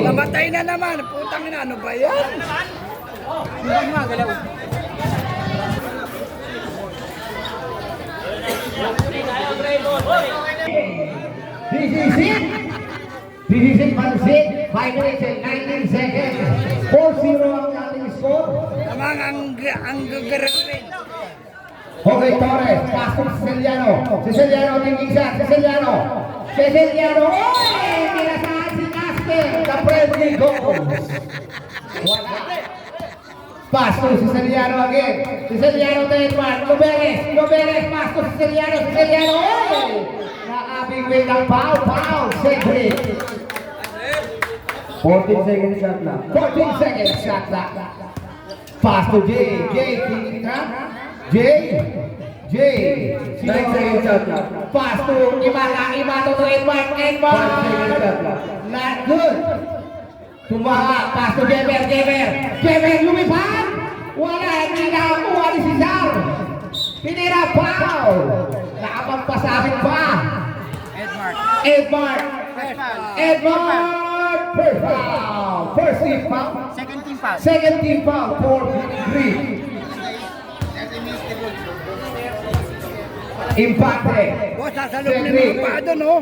Namatay na naman. Putang ina, ano ba yan? Hindi magalaw. This is it. This is it, Pansit. 5 minutes and 19 seconds. 4-0 ang ating score. Tamang ang gagawin. Jorge Torres, pass to Ceciliano. Ceciliano, tingin siya. Ceciliano. Ceciliano. Oy! Pinasahan si Casper. The friendly goal. Wala. Pass to Ceciliano again. Ceciliano to Edward. Loberes. Loberes. Pass to Ceciliano. Ceciliano. Oy! Naabing win ng foul. Cedric. 14 seconds shot lang. 14 seconds shot lang. Pass to Jay. Jay, tingin ka. Jay. 9 seconds shot lang. Pass to Imato to Edward. 5 seconds shot lang. Not good. Tumaha. Pass to Jever. Jever lumipad. Wala. Hindi nakakuha ni Cesar. Pinira foul. Nakapagpasabit pa. Edward. First foul. First team foul. Second team foul. Second team foul for Green. Impacte. Boss, sasalog na mga pa doon, oh.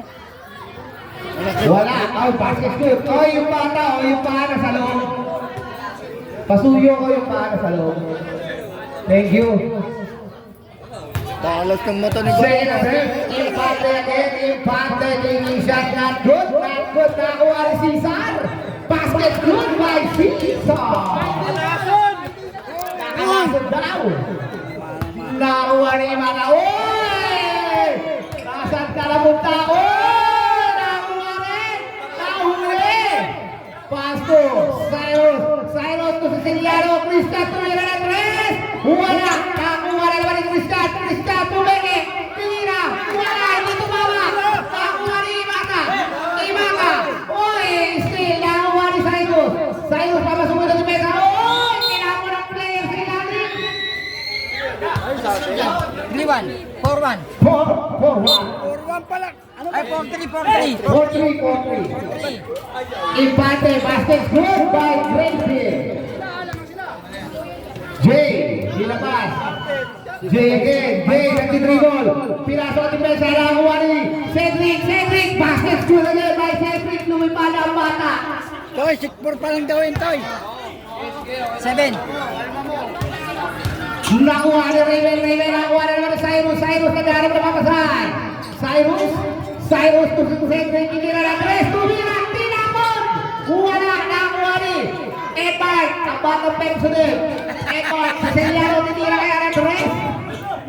Wala. Oh, basket shoot. Oh, yung bata. Oh, yung paa na sa loob. Pasuyo ko yung paa na sa loob. Thank you. Talas ng mata ni Second set. Impacte again. Impacte. Taking shot. Not good. Not good. Nakuha ni Cesar. Basket good by Cesar. Nakalasod daw. Nakuha ni Imana. Oy! Nasaan ka na mong tao? Nakuha rin! Nahuli! Pasto! Cyrus to Ceciliano. Krista tumira ng tres! Wala! Nakuha na naman ni Krista! Krista tumira! Tira! Wala! Hindi tumama! Nakuha ni Imaka! Oy! Still! Nakuha ni Cyrus! Cyrus pa masumunod ng mesa! Oy! Kailangan ng player sa ilalim! 3-1. 4-1. 4-1. 4-1 pala. Ano ba? Ay, 4-3. 4-3. Empate, basket good by Greenfield. Jay, dilabas. Jay again, Jay nagtitrigol. Piraso at depensa na kuha ni Cedric, basket good again by Cedric. Lumipala ang bata. Toy, 6-4 pa lang daw yun, Toy. 7. Nakuha ni Raven, nakuha na naman ni Cyrus nagharap na papasahan. Cyrus to Cedric, inira na tres, tumira, tinapon! Wala, nakuha ni Edward, ang batang penso din. Edward, Ceciliano, tinira kaya na tres.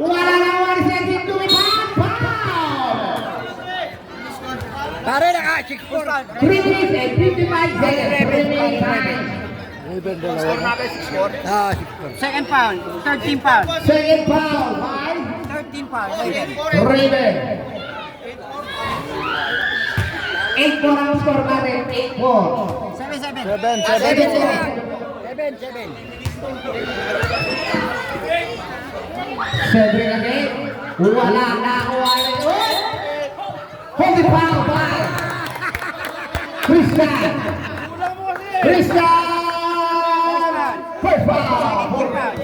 Wala, nakuha ni Cedric, tumipad, foul! Pare na ka, 6-4. 3 minutes and 55 seconds remaining time. Ah, 6-4. Second foul. Third team foul. Second foul by Third team foul. Again. Raven. 8-4 ang score natin, 8-4. 7-7. 7-7. Cedric again. Wala, nakuha ito. Holy foul by Christian. First foul.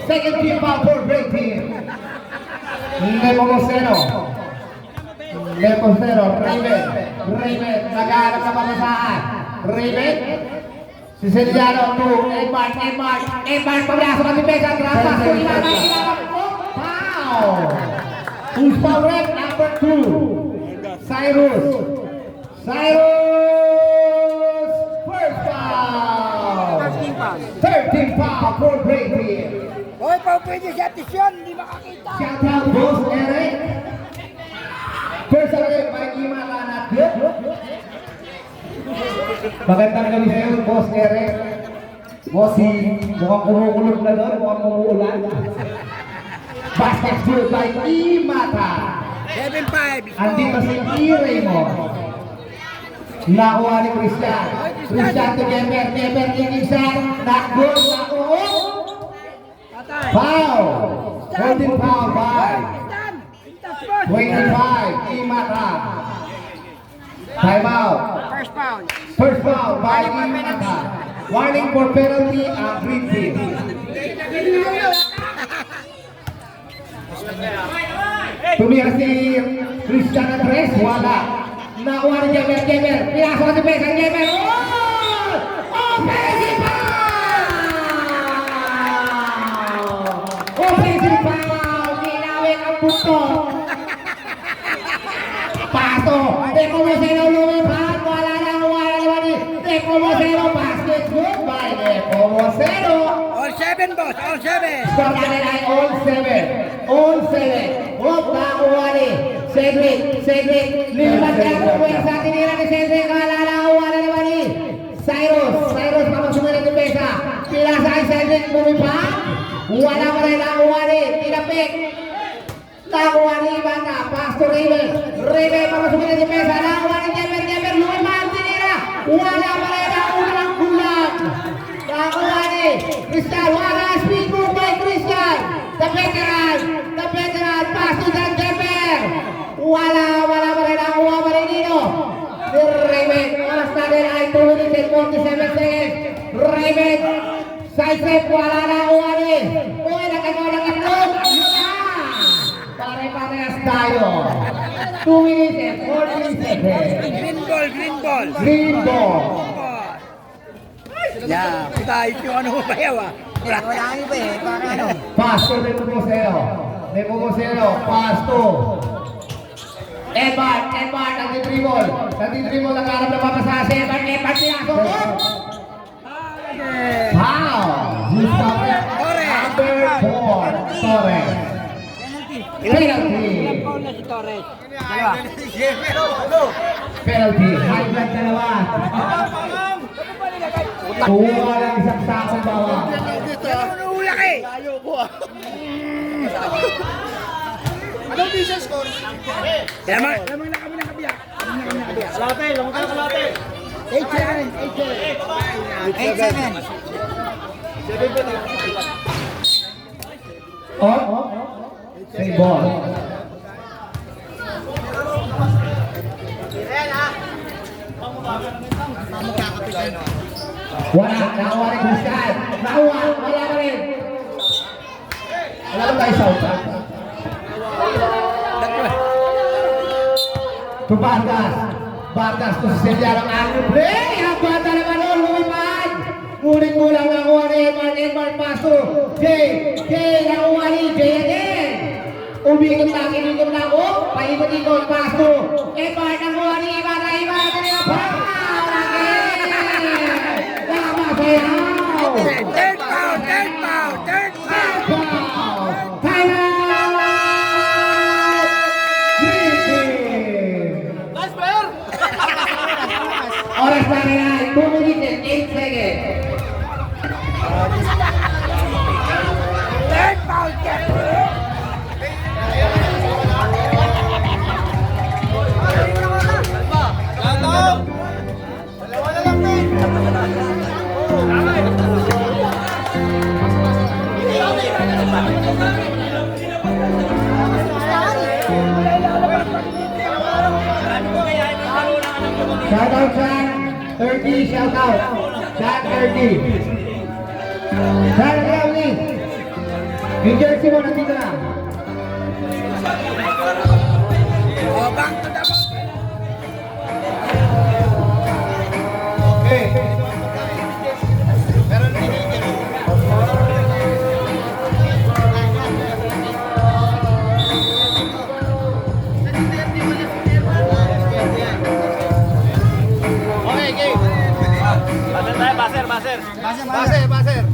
Second team foul for Great Team. Nepomuceno, Raven, naghahanap na pamasahan. Raven, Ceciliano to Edmar, paglasok ang depensa, trapas to Imana, foul! Who's foul red? Number 2, Cyrus, first foul! Third team foul for Great Team. Hoy, pa pwede si Atisyon, hindi makakita. Shout out, Boss Eric. First again, by Imana, not good. Magandang gabi sa iyo, Boss Eric. Bossy, mukhang kumukulog na doon, mukhang umuulan. Basket good by Imata. 7-5. Andito si Raymond. Nakuha ni Christian. Christian to Geber tingin siya. Not good, nakuha. Foul. Holding foul by 25, Imata. Time out. First foul. First foul by Imata. Warning for penalty ang green team. Tumira si Christian Andres, wala. Nakuha ni Jemer. Pinasok si Pesa, Jemer. Oh! Offensive foul! Offensive foul! Ginawin ang puto. Paso. De Comosero lumipad. Wala na. De Comosero. Basket good by De Comosero. All 7, boss. All 7. Score natin ay all 7. All 7. Huwag nakakuha ni Cedric. Lipat ka ang buhay sa tinira ni Cedric. Kalalakuha na naman ni Cyrus pa magsumunod ng pesa. Pinasa kay Cedric. Bumipag. Wala pa rin nakakuha ni Tinapik. Nakuha ni Ibata. Pass to Raven. Raven pa magsumunod ng pesa. Nakuha ni Jemer. Lumipag tinira. Wala pa rin nakakuha ng gulag. Nakuha ni Christian. Wala speed move by Christian. The veteran. Pass to Dan Jemer. Wala pa rin nakakuha pa rin dito. Si Raven. Oras natin ay 2 minutes and 47 seconds. Raven. Side step. Wala nakakuha ni. Uy, nakagawa ng itlog. Pare-parehas tayo. 2 minutes and 40 seconds. Green ball. Green ball. Yeah, tayo yung ano bayaw ah. Wala kang iba eh. Para ano? Pass to Nepomuceno. Pass to Edward. Nagtitribol. Nagharap na mapasa si Edward. Pinasok mo. Foul. Number 4. Torres. Penalty. Foul na si Torres. Penalty. High blood dalawa. Kuha ng isang sakong bawang. Ano ulak eh? Anong visa score? Lamang na kami ng kabiyak. Kalate, lamang ka na kalate. 8-7. 7 pa na. On. Same ball. Wala. Nakuha ni Christian. Wala pa rin. Wala pa tayo sa utak. To Vargas to Cecilia ng angle play. Ang bata naman doon, lumipad. Ngunit kulang nakuha ni Edward Paso. Jay, nakuha ni Jay again. Umikot lang. Oh, paikot-ikot, Paso. Edward nakuha ni Ibarra kanina pa. Nakapasayaw. Third foul. Time out! Green team. Nice player! Oras pa rin ay 2 minutes and 8 seconds. Third foul. Dalawa na lang, men! Shout out San 30, shout out San 30. San Rauli. Yung jersey mo nandito na. Oh, back to the ball. Okay. Okay, game! Baser! Uy, baser!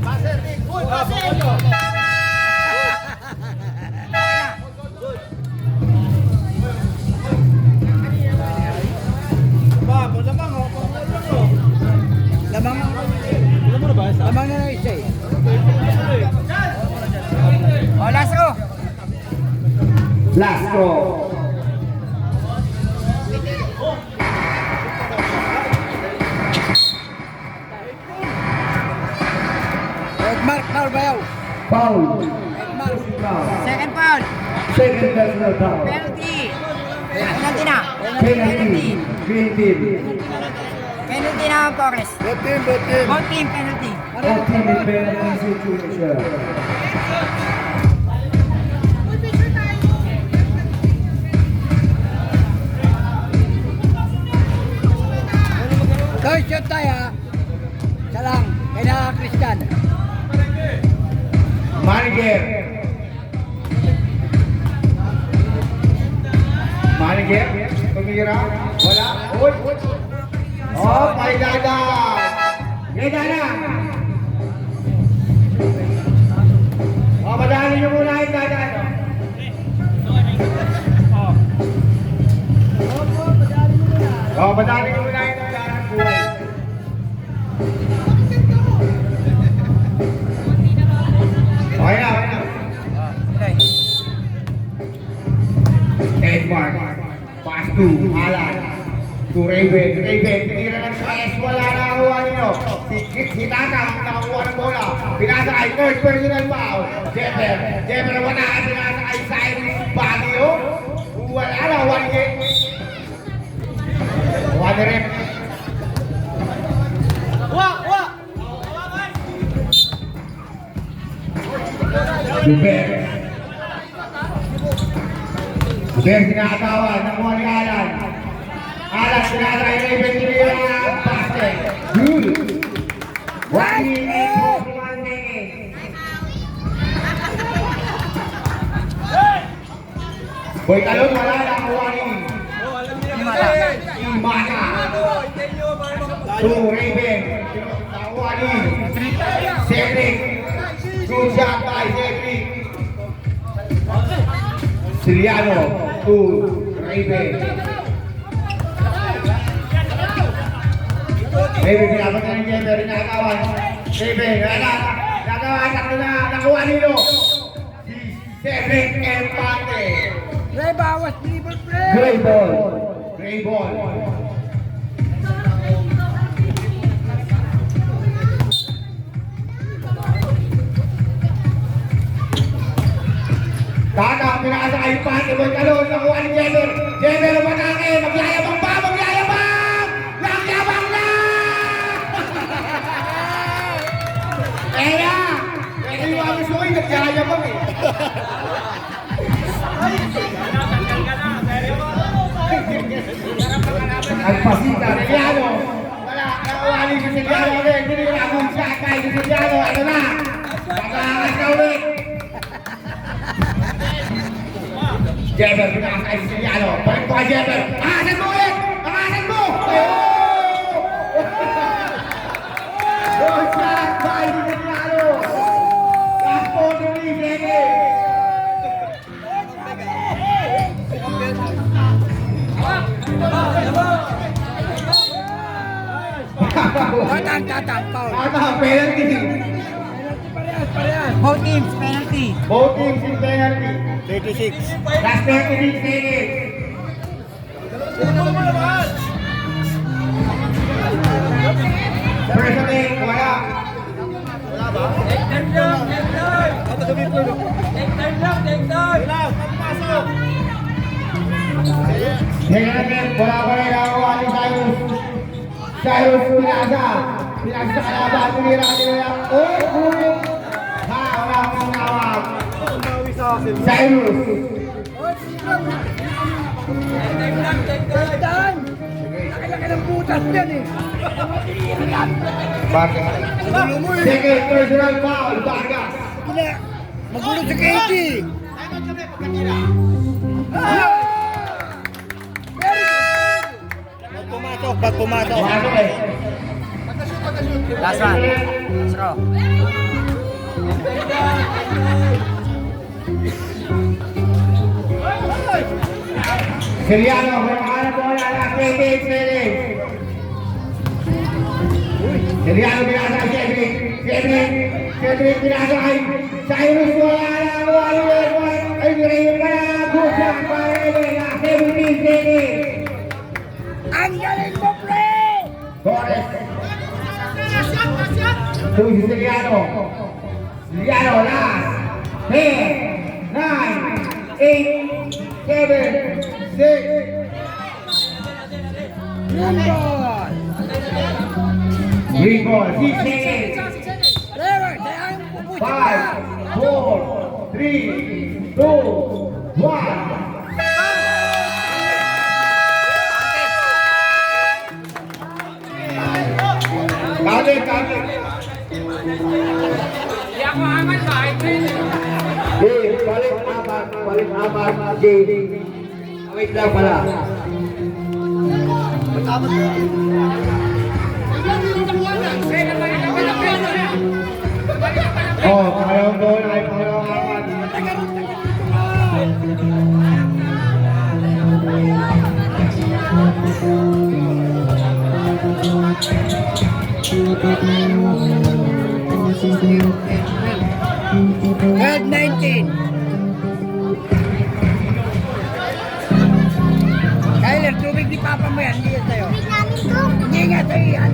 Lamang na isa eh. Oh, last row. Last row. Edmark, foul bayaw. Foul. Edmark. Foul. Second foul. Second personal foul. Penalty. Penalty na. Penalty. Green team. Penalty na ang Forest. Both team, both team. Both team penalty. Ultimate penalty situation. Toy, shot tayo ha. Isa lang. Kaya na Christian. Manager. Manager. Tumira. Wala. Uy. Oh, Paidada. Paidada. Oh, madali nyo muna yung dadaan. Oh, madali nyo muna yung dadaan. Okay na, okay na. Okay. Edmar, pass to Alan, to Raven, tinira ng S, wala na nakuha ninyo. Si Tata, nakakuha ng bola, pinasakay, third personal foul. Jeffer, wala ka pinasakay sa Baguio. Wala na, one game. One rep. Super. Super sinakatawan, nakuha ni Alan. Alan, sinakay na yung tinira ang basket. Good. One game. Boy Talon, wala na nakuha ni Imata. Two Raven. Nakuha ni Cedric. Good shot by Cedric. Siriano to Raven. Raven, pinapat na ng Jeffer, nakakawan. Raven, nakakawan, nakuha nilo. Si Cedric Empate. Ray, bawas dribble play. Gray ball. Gray ball. Tata, pinakasakay yung pante, boy Talon, nakuha ni Jeffer. Jeffer, matake, magyayabang pa, magyayabang! Nagyabang na! Kaya, yung mga gusto ko yung nagyayabang eh. Alpasita, Siliano. Wala, nakuha ni Siliano ulit. Tinira akong shot kay Siliano. Ano na? Pag-aangat na ulit. Jeffer, pinakasakay si Siliano. Balik po kay Jeffer. Angasan mo ulit! Angasan mo! Good shot by Siliano. Last ball to me, Jeffer. Tatang, foul. Tata, penalty. Parehas. Both teams penalty. Both teams in penalty. 36. Last 36 seconds. First attack, wala. Second attempt, wala pa rin nakuha ni Cyrus. Cyrus Pinasa. Pinasa sa kalaban, tumira kanila. Oh, kulit. Ha, wala akong nawag. Cyrus. Tandaan. Laki-laki ng butas yan eh. Bakit? Second personal foul, Vargas. Magulo si Katie. Pag pumasok. Pumasok eh. Last one. Let's go. Siliano, kaya bola na Cedric. Siliano binasa kay Cedric. Cedric binasa kay Cyrus. Wala. Ay, Raven ka na. Good shot by Raven. 17 seconds. Ang galing mo, pre! Torres. To si Siliano. Siliano, last. 10, 9, 8, 7, 6. Yun ball! Green ball, 6 seconds. Lever, kaya ang pupusin ka. 5, 4, 3, 2, 1. Kalit. Balik aman, Jay. Wait lang pala. Oh, pangalawang goal ay pangalawang aman. Third 19. Kyler, tubig ni Papa mo yan. Hindi yan sa'yo. Hindi nga sa'yo yan.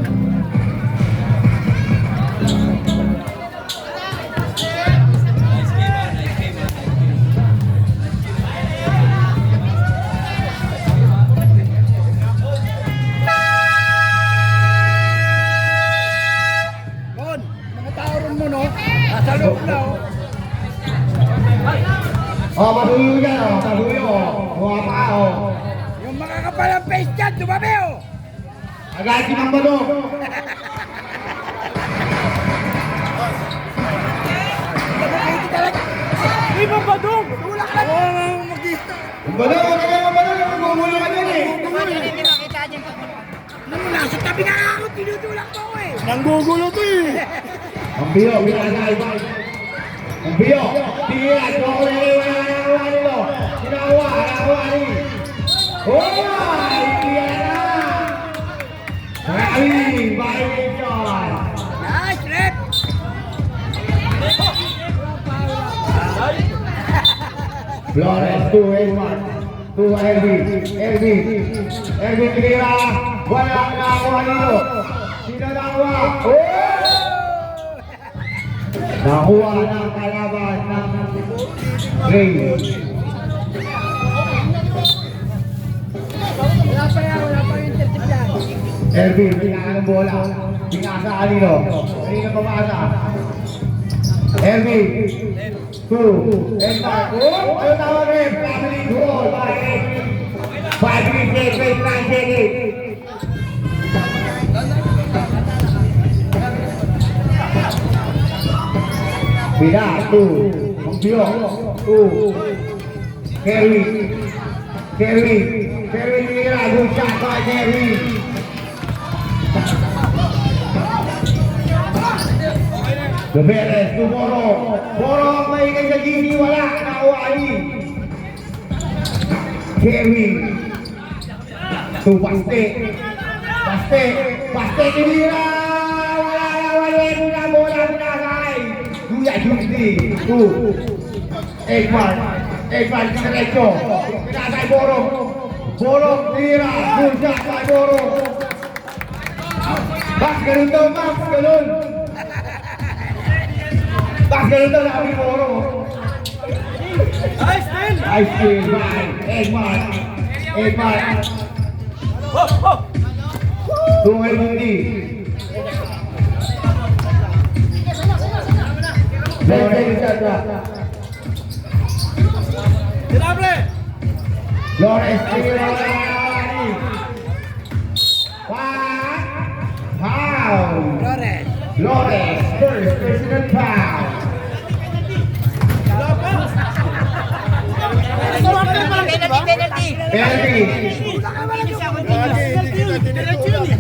Bon, mga tao rin mo, no? Nasa loob na, oh. Oh, matuyo yan, oh. Matuyo. Mga tao. Yung mga kapalang face dyan, dumabi, oh. Agad ng balo. Dumabi talaga. Hindi ba badong? Tulak lang. Oo, mag-isa. Balo, naggugulo ka dyan eh. Ano mo, nasa tabi na ako, tinutulak mo ako, eh. Nanggugulo to eh. Ang biyo, binasay. Ang biyo, tira, wala nilo. Sinawa ni. Oh, tira na. Ay, violation. Nice, rep. Flores, 2 Edward. 2 Elvin tira. Wala na nilo. Sinalawa. Oh! Nakuha ng kalaban ng Ray. Wala pa yung intercept yan. Ervin, pinaka ng bola. Pinaka kanino. Kanino pumasa. Ervin. 2. And back. Oh! Ano tawag rin? Family goal. 5 minutes, 9 seconds. Pina, 2. Magbio. 2. Kerry. Tira. Good shot by Kerry. Gaberes, Boro ang maingay sa gini, wala. Nakawali. Kerry. 2. Paste, tinira. Wala. Bola, pinakay. Duya, Judy. 2. Edward, diretso. Pinakay Boro, tira. Good shot by Boro. Bas, ganun daw, Bas, ganun. Nabi Boro. Nice steal by Edward. 2 Elmundi. Flores, tira. Foul. Flores, first personal foul. Penalty.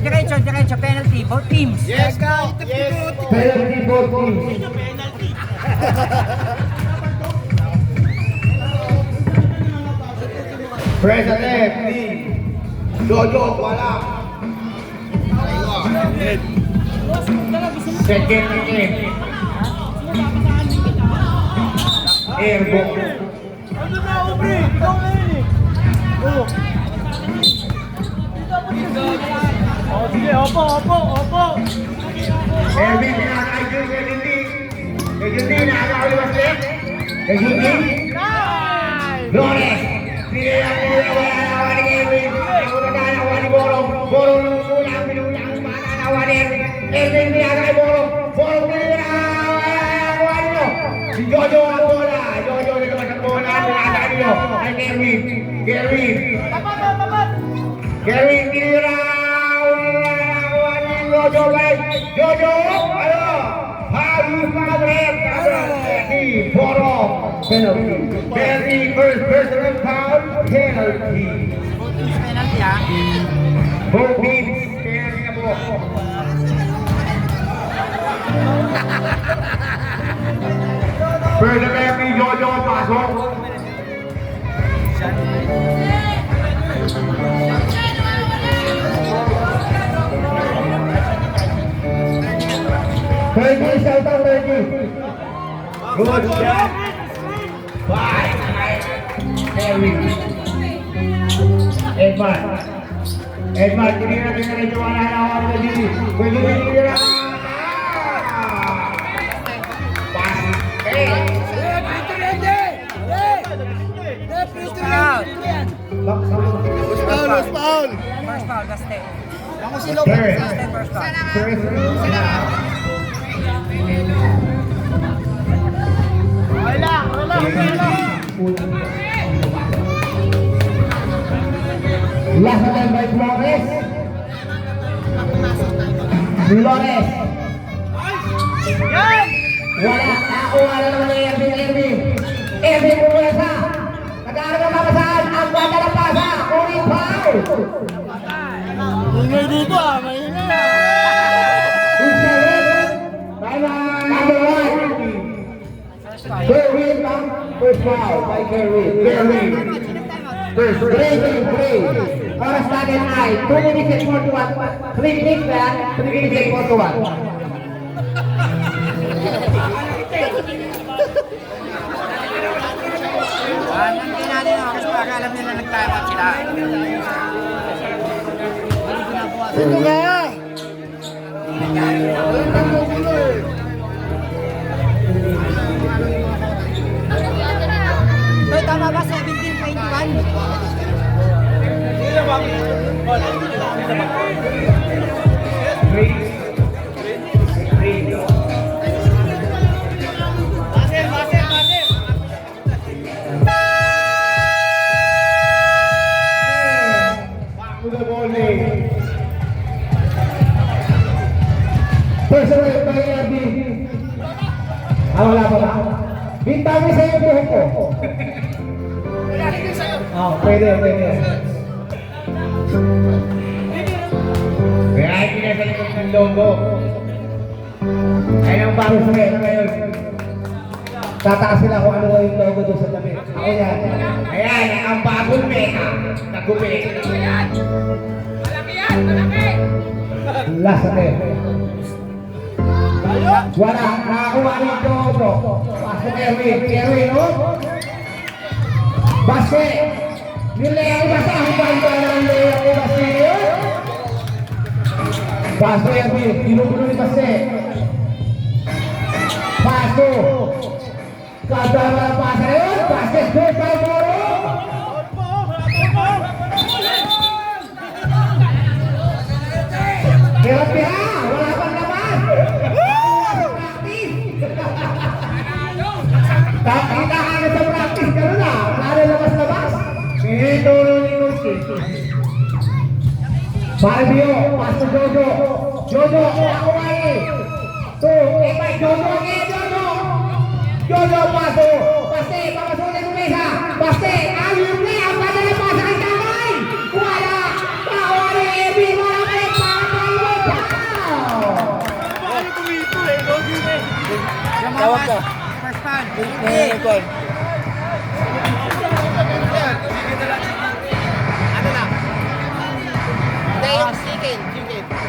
Diretso, penalty. Both teams. Yes, go. Yes. Penalty both teams. President, Jojo, wala. Second game. Airborne. Ano na, Aubrey? Ikaw na yun eh. Oo. Sige, opo. Erwin, pinakakaigil kay Lindy. Kay Lindy, nakakauliwas left. Kay Lindy. Flores. Wala ni Erwin. Nakuha ni Borong. Borong, pinulang, nakakuha ni Erwin. Erwin niyaga kay Boro. Boro pinira. Nakakuha niyo. Si Jojo ang bola. Jojo na naman ang bola. Pinaka niyo. Kay Erwin. Erwin. Erwin pinira. Nakakuha ni Jojo guys. Jojo. Ano? Harus Madrid. Penalty. Boro. Penalty. Penalty. First personal foul. Penalty. Penalty ah. Both teams, penalty na po. First penalty, Jojo, pasok. Thirty, shout out 30. Good shot. Bye. Erwin. Edmar, tinira ito wala na ako na dito. Pwede na tinira. Pass. Hey! First foul. First foul, Gaste. First. First foul. Last time by Flores. Flores. Wala. Nakuha na naman ni Erwin. Erwin Pumulasa. Nag-aaral na mapasaan. Ang bata na pasa. Ulit foul. Ingay dito ah, maingay ah. Number 1. Kerwin, first foul by Kerwin. Kerwin. First, 3. Oras natin ay 2 minutes and 41. 3 minutes na, 3 minutes and 41. Hindi natin ako kasi baka alam nila nagtamat sila. Dito ka! Ito, tama ba? 17-21? Personal by Erdi. Wala pa ba? Bintangin sa iyo buhok ko. Pwede. Kaya ay pinasalikot ng logo. Ayun ang bago sa kaya ngayon. Tataas sila kung ano yung logo doon sa tabi. Ako yan. Ayan, ang bagong meka. Nagupi. Malaki! Last na wala, nakakuha rin Jojo. Pasok Erwin, no? Baske! Nilaya ko basta ang banda ng Lea ko Baske. Paso Erwin, ginugulo ni Baske. Paso! Kadama ang pasa na yun, Baske, good by Moro! Pira-pira! Wala pang laman! Kita ka na sa practice, gano'n na. Wala na labas-labas. Sinituro ni Nusi. Barbio, paso Jojo. Jojo, ako ay. Jojo, Jojo, paso. Baste, papasukin mo mesa. Baste, ayun na. Ang bata na pasa kay Kamay. Wala. Kawari, Ebi, wala kayo. Tawag ka. First foul. Nicole.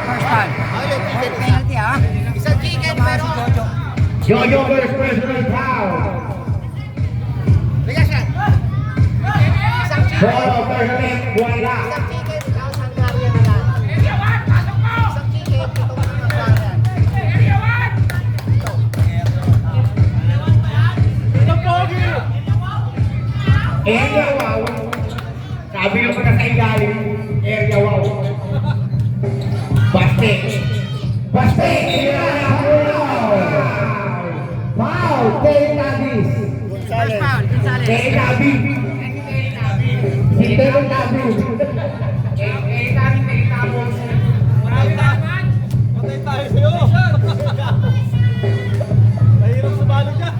First foul. Penalty ah. Isang chicken pero... Jojo. Jojo first personal foul. Bigas yan. Isang chicken. Ball personal, wala. Isang chicken. Tapos ang Hungarian na lang. Isang chicken. Ito ang Hungarian. Area wow. Sabi ko na sa ilalim. Area wow. Baste. First foul, Gonzales. Kay Gabi. Hindi ko Gabi. Kay Gabi, kay Gabi. Patay tayo sa'yo. Nahirap sa balo dyan.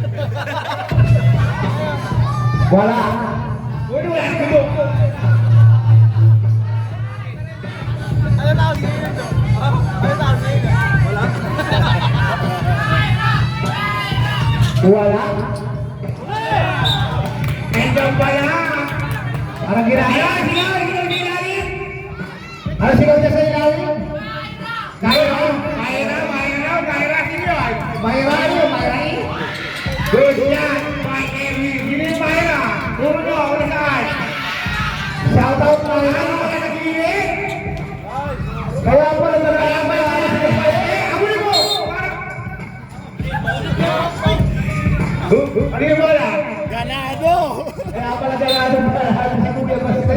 Wala. Wala. Ano tawag ngayon ito? Ano tawag ngayon? Wala? Wala. Nandiyan pala. Parang ginagawa. Ano sigaw niya sa ilalim? Mayra. Good yan. Sino yung Mayra? Puro nyo, wala saan. Shout out mo yan. Ano ka nagigilid? Kaya pala na kaya ba yung amoy mo! Ano yung bola? Ganado! Kaya pala ganado pala sa Kuya Basta.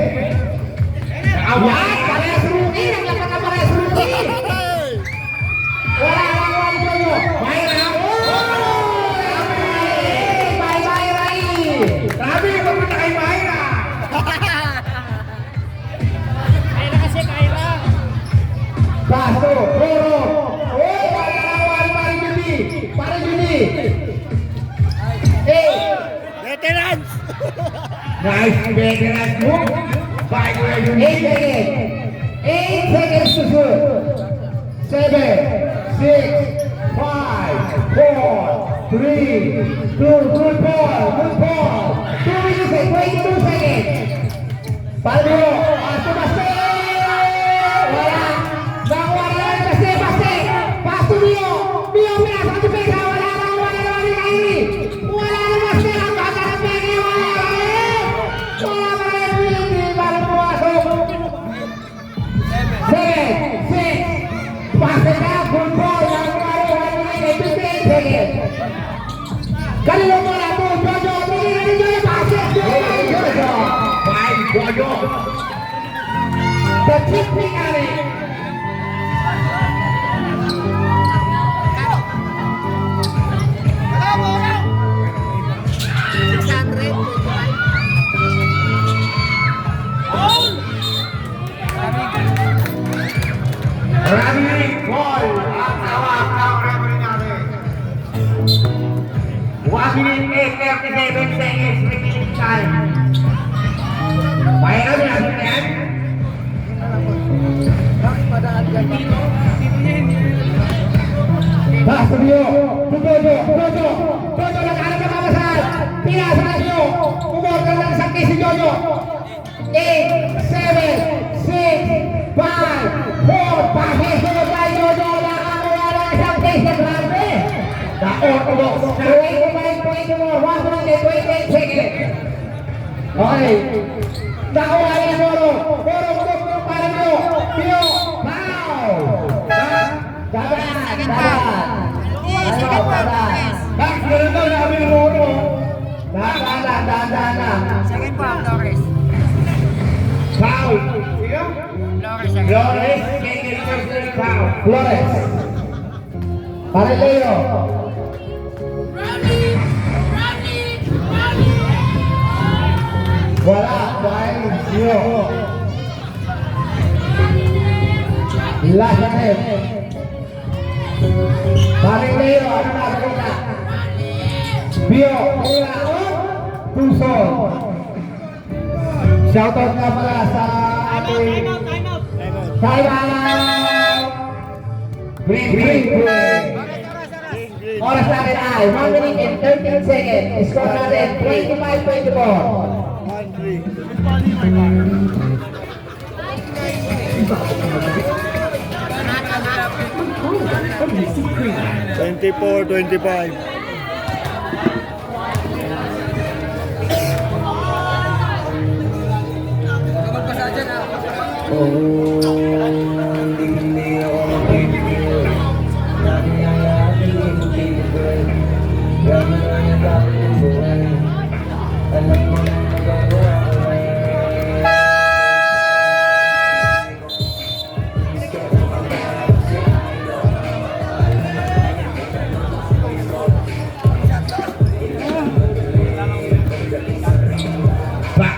Awan! Parehas rookie! Naglapat na parehas rookie! Wala lang wala ko nyo! Mayra! Bye-bye, Ray! Sabi, magpunta kay Mayra! Mayra kasi, Mayra. Paso! Puro! Oh! Para Judy! Para Judy! Hey! Veterans! Nice veterans move! By Kuya Judy! 8 seconds! 8 seconds to shoot! 7, 6, 5, 4, 3, 2, good ball! 2 minutes and 22 seconds! Palmo! Paso Baste! Wala! Nakuha na lang Baste! Paso Mio! Mio pinasa ang depensa! Wala naman ni Kyrie! Wala na Baste! Ang bata ng Peggy! Wala rin! Wala pa rin! Hindi para pumasok! 7, 6, pase na! Good ball! Nakuha na 1 minute and 58 seconds! Kanino mo na po! Jojo! Tingin na ni Jojo! Pase! Jojo! Jojo! The tripping alley! Referee ball! Ang tawag ng referee namin. 1 minute 8:37 seconds remaining time. Mayroon niya yan? Paso niyo! Jojo! Naghanap ng kamasal! Pinasa na niyo! Umorder ng sakay si Jojo! 8, 7, 6, 5, 4, pahisunod tayo Jojo! Nakakuha ng isang case na grabe! The orthodox! 25 more! 128 seconds! Okay! Nakuha niya Moro! Moro! Para niyo! Pio! Pow! Dadan! Back! Meron daw namin ng Moro! Dadan! Second foul, Flores. Foul! Flores, second. Flores! Second person foul! Flores! Para Leo! Wala! Dahil Leo! Last na net! Para Leo! Ano na? Pio! Wala! Tuson! Shoutout nga pala sa ating time out! Green! Oras natin ay 1 minute and 13 seconds. Score natin 25-24. 24-25.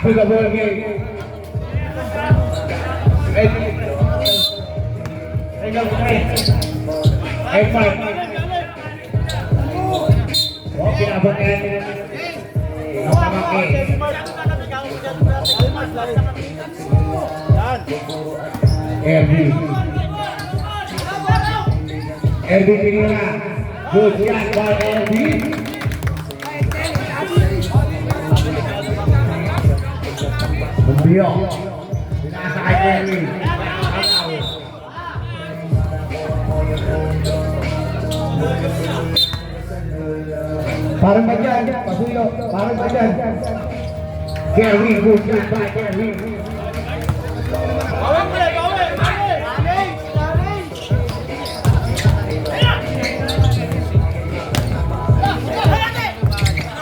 to the ball game. Edmar. Oh, pinabot yan. Nakamaki. Erdi. Erdi Pinina. Good shot by Erdi. Bumbio. Pinasa kay Erdi. Parang ba dyan? Pasuyo. Parang ba dyan? Gary, good shot by Gary.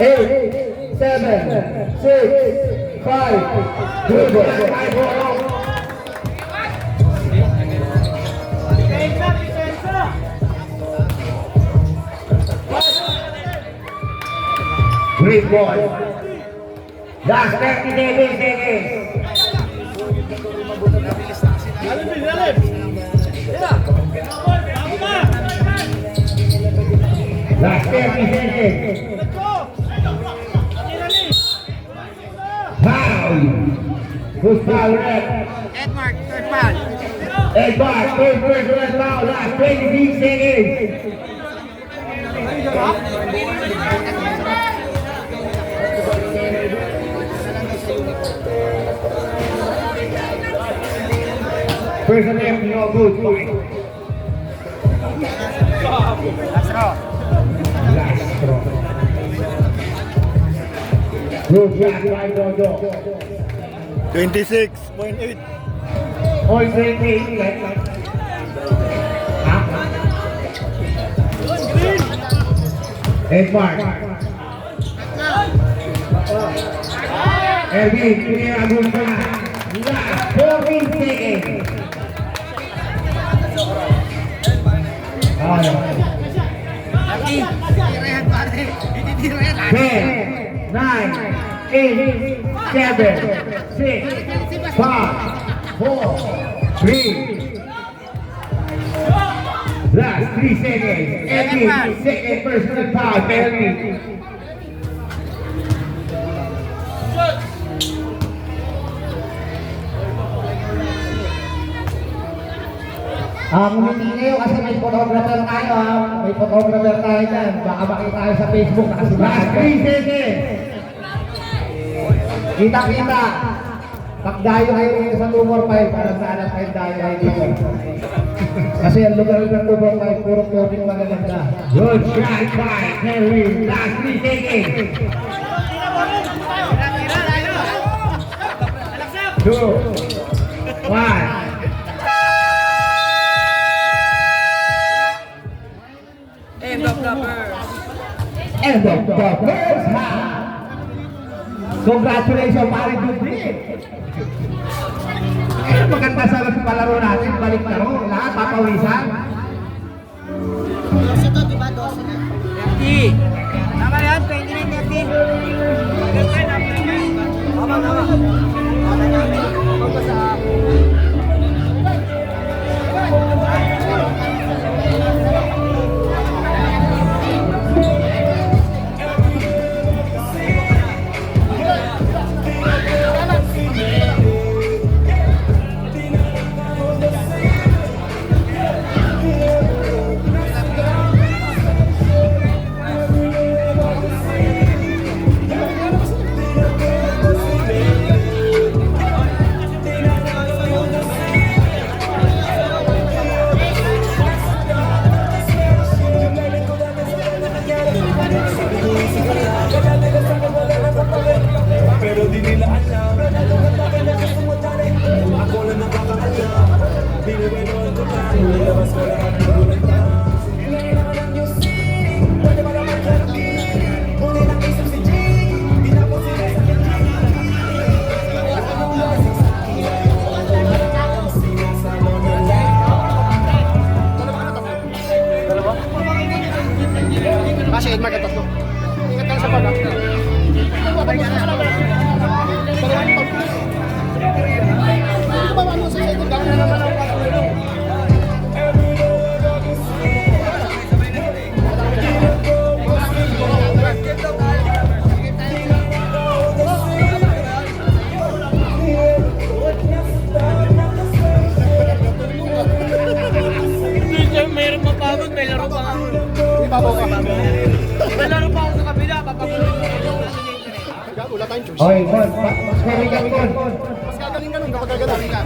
Eight, 7, 6, 5, good ball. Great ball. Last 30 seconds. Last 30 seconds. Foul. Good foul, red. Edmark, third foul. Edmark, first personal foul. Last 23 seconds. First attempt, no good. Last row. Last throw. Good shot by Dodo. 26.8. All 28. Edmark. Erwin, piniragun pa. Last 14 seconds. Laki. Tirayan pare. Tirayan. 10, 9, 8, 7, 6, 5, 4, 3. Last 3 seconds. Erwin, second personal foul. Erwin. Hindi kayo kasi may photographer tayo ha. May photographer tayo dyan. Baka makita tayo sa Facebook na kasi last 3 seconds. Kita-kita. Pagdayo kayo dito sa 245 para sa anak kayo dayo kayo dito. Kasi ang lugar ng 245 puro clothing magaganda. Good shot by Henry. Last 3 seconds. 2, 1. End of the first. End of the first half. Congratulations, pare Judy. Maganda sa palaro natin, balik na ro. Lahat papawisan. 12 to, di ba? 12 na. 30. Tama yan, 29, 30. Tama, tama. Pero di nila alam. Ako lang nakakaalam. Binibinuan ko lang. Nilabas ko lahat ng gulanta. Kailangan lang yung sing. Pwede ba naman karapin? Kung di nakisip si Jay, di na po sila sa kanya. Anong lasing sa akin? Sinasama na lang. Kasi Edmark ang tatlo. Ingat ka sa pag. mababaw ka. Lalo pa ako sa kabila, papagulo. Wala tayong choice. Oy, Bon. Sorry ka, Bon. Mas gagaling ka nun kapag gagaling ka.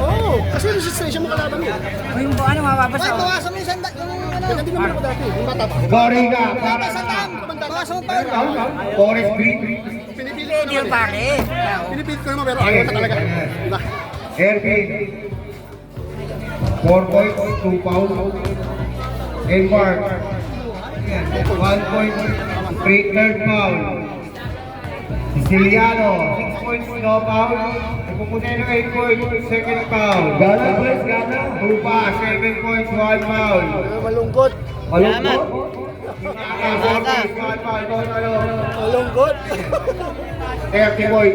Oo, kasi resistensya mo kalaban mo. O yung ano, mababasa. Ay, bawasan mo yung sanda, yung ano. Ganyan din naman ako dati, yung bata pa. Sorry ka, para Sandaan, bawasan mo pa yun. Forest Green. Pinipili ko Hindi naman pare. Pinipili ko naman pero ayaw na talaga. Diba? Airplane. 4.2 pounds. Embark. 1.3 third pound. Siciliano. 6.2 pounds. Nagpupunay ng 8.2 second pound. Gana, boys, gana. Tupa, 7.1 pound. Malungkot. Malungkot? 4.1 pound. Malungkot. 30 boy.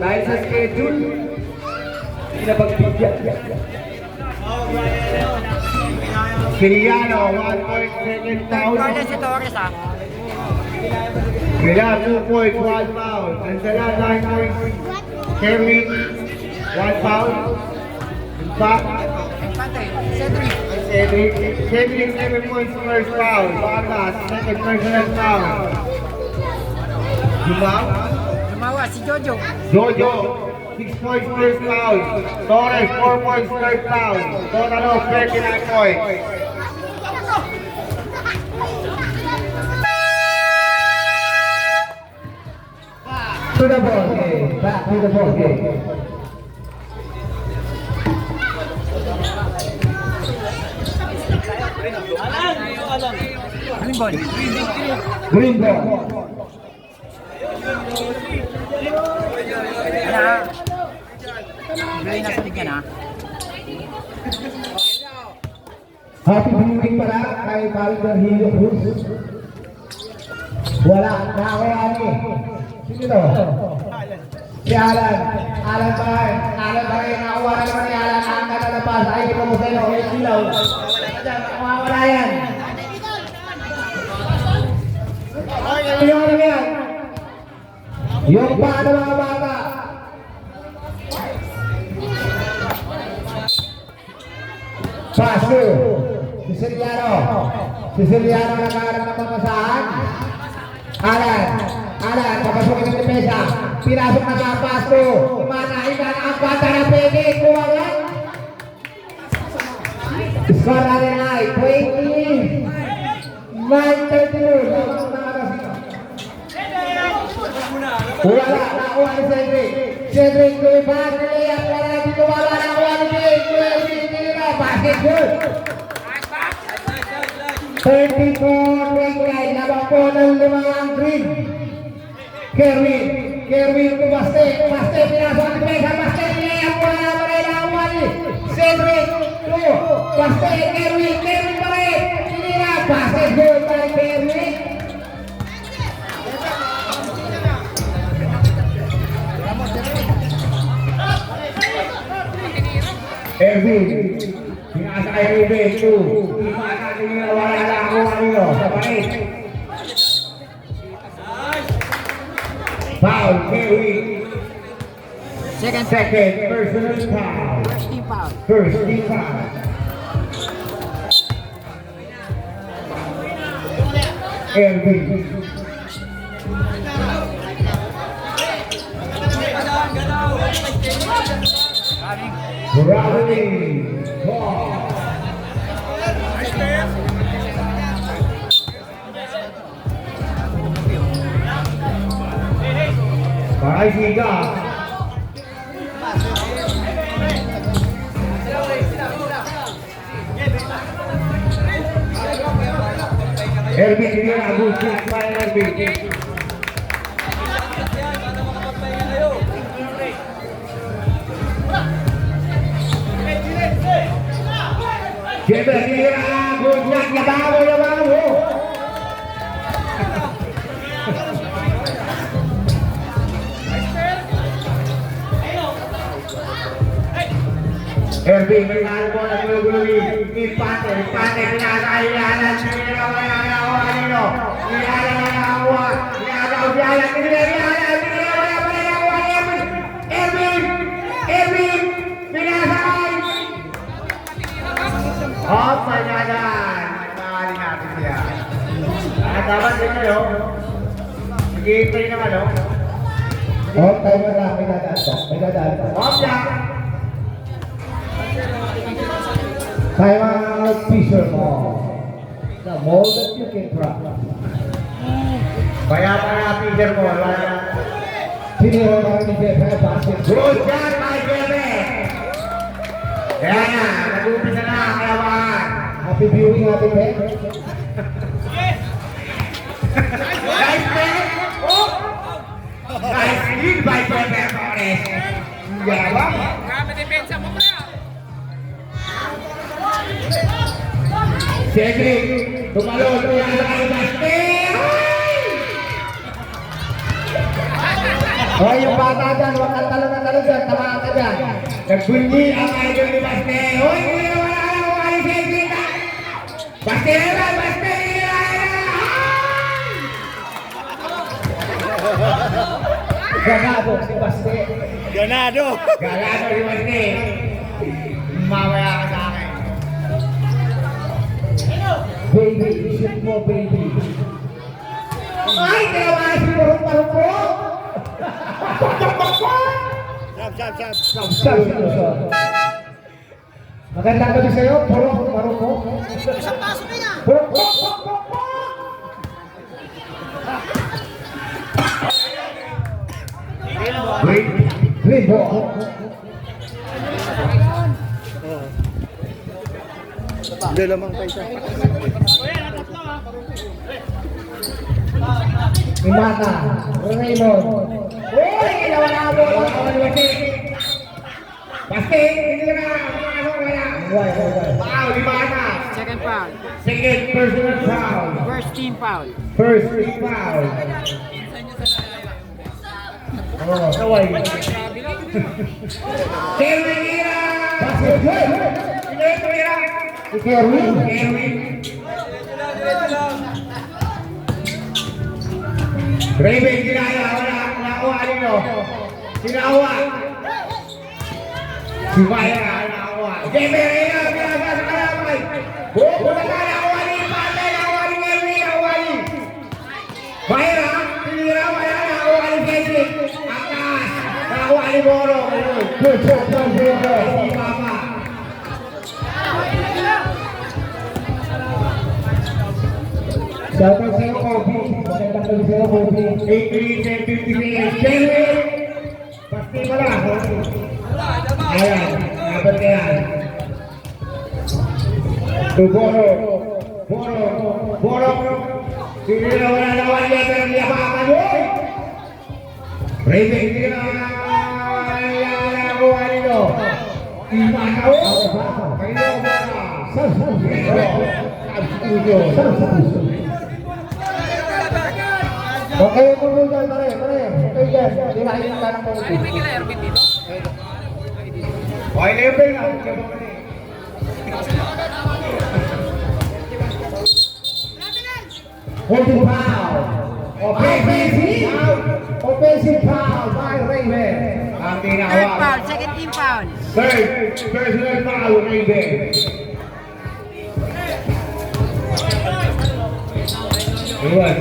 Dahil sa schedule, hindi na pagbigyan. Siciliano, 1.2 pound. Carlos si Torres ah. Mila, 2.1 pound. Ansala, 9.7 1 pound. Impact, Pantay, Cedric. Cedric, 7 points first pound. Vargas, second personal pound. Jumang, Lumawa si Jojo. Jojo, 6 points first pound. Torres, 4 points third pound. Total of 39 points. To the ball game. Back to the ball game. Green ball. Green ball. Ano? Green na sa tigyan ah. Happy viewing pala kay Balder Hilo Cruz. Wala, nakakayani. Sino to? Si Alan. Alan pa rin. Alan pa rin. Nakakuha na naman ni Alan. Ang kata na pas. Ay, di pa mo sa'yo. May silaw. Mawawala yan. Yung ano yan? Yung paano mga bata? Paso. Siciliano nakaharap ng pamasahan. Alan, papasukin ng depensa. Pinasok na sa Paso. Umanahin na ang bata na pwede. Kuwangan. Score natin ay 29-32. Wala, nakuha ni Cedric. Cedric, lumipad. Niliyak, wala na dito. Wala, nakuha ni Cedric. Basket good. 34-29, labang po ng limang green. Kerwin to Baste, pinasok ang depensa, Baste, nilayang po na naman ay nakuha ni Cedric to Baste, Kerwin pa rin, sinira, basket good by Kerwin. Erwin, pinasa kay Ruben, 2. Ipa natin yung nawala lang ako kanino, sa palit. Foul, Kerwin. Second Personal foul. team foul. First team foul. Erwin. Traveling ball. Pakai siga. Erwin dia Agustin main Erwin. Kita dia Agustin ya baru. Erwin menahan bola gulu-gulu di pantai pinasailanan Nino Erwin pinasai apa jalan kali natin siya dapat din kayo. Mag-iintay ng ano. Oh, tayo na. May dadaan ka. May dadaan ka. Opya! Tayo ang fisher mo. The more that you can drop. Kaya pa na Peter mo. Sinira naman ni Jeff ay basket. Good job, my Jefe! Kaya na, nag-umpisa na ang kalabahan. Happy viewing, Happy Pet. Nice play! Oh! Nice lead by Jefe Flores. Yabang! Cedric, tumalon, tuyan na kayo basket! Oh, yung bata dyan, huwag kang talong dyan, tamaan ka dyan. Nagbunyi ang idol ni Baste. Hoy, hindi na wala na kung ano sa ikita. Baste na lang, Baste! Ganado si Baste. Galado si Baste. Mamaya ka sa akin. Baby, shoot mo, baby. Ay, tinawa na si Purong-Parong. Sabi ko siya. Magandang gabi sa'yo, puro mo. Isang paso na yan. Green ball. Imata, Raymond. Uy, ginawa na ang bola. Kawan ni Baste. Baste, hindi na ano kaya. Why? Foul, di ba na? Second foul. Second personal foul. First team foul. First team foul. Oh, kaway. Kelvin Ira! Basket, hey! Kelvin Ira! Kerwin. Kelvin. Raven, ginaya. Wala. Nakuha nyo. Sinawa. Si Maya, nakuha. Kelvin Ira! Ginaya sa kalamay. Buko na ka. Nakuha ni Pate. Nakuha ni Kelvin. Nakuha ni. Maya, sinira. Maya, nakuha ni Cedric. Akas. Nakuha ni Moro. Good job, Brother. Si Papa. Shoutout sa'yo, Kobe. Magandang gabi sa'yo, Kobe. 8-3-10-50 Kelvin! Pasti mo lang. Ayan, dapat ka yan. To Boro. Boro. Sige na wala naman niya, pero niya pa ka doon. Raven, hindi na nakakuha nito. Imakaw. Kayo ba na? Okay, kung dyan, pare. Okay, dyan. Dinahin ka ng Kobe. Okay na yung bell na. Holding foul. Offensive foul by Raven. Ang Third tinawag. foul. Second team foul. Third, personal foul, Raven. Iwan.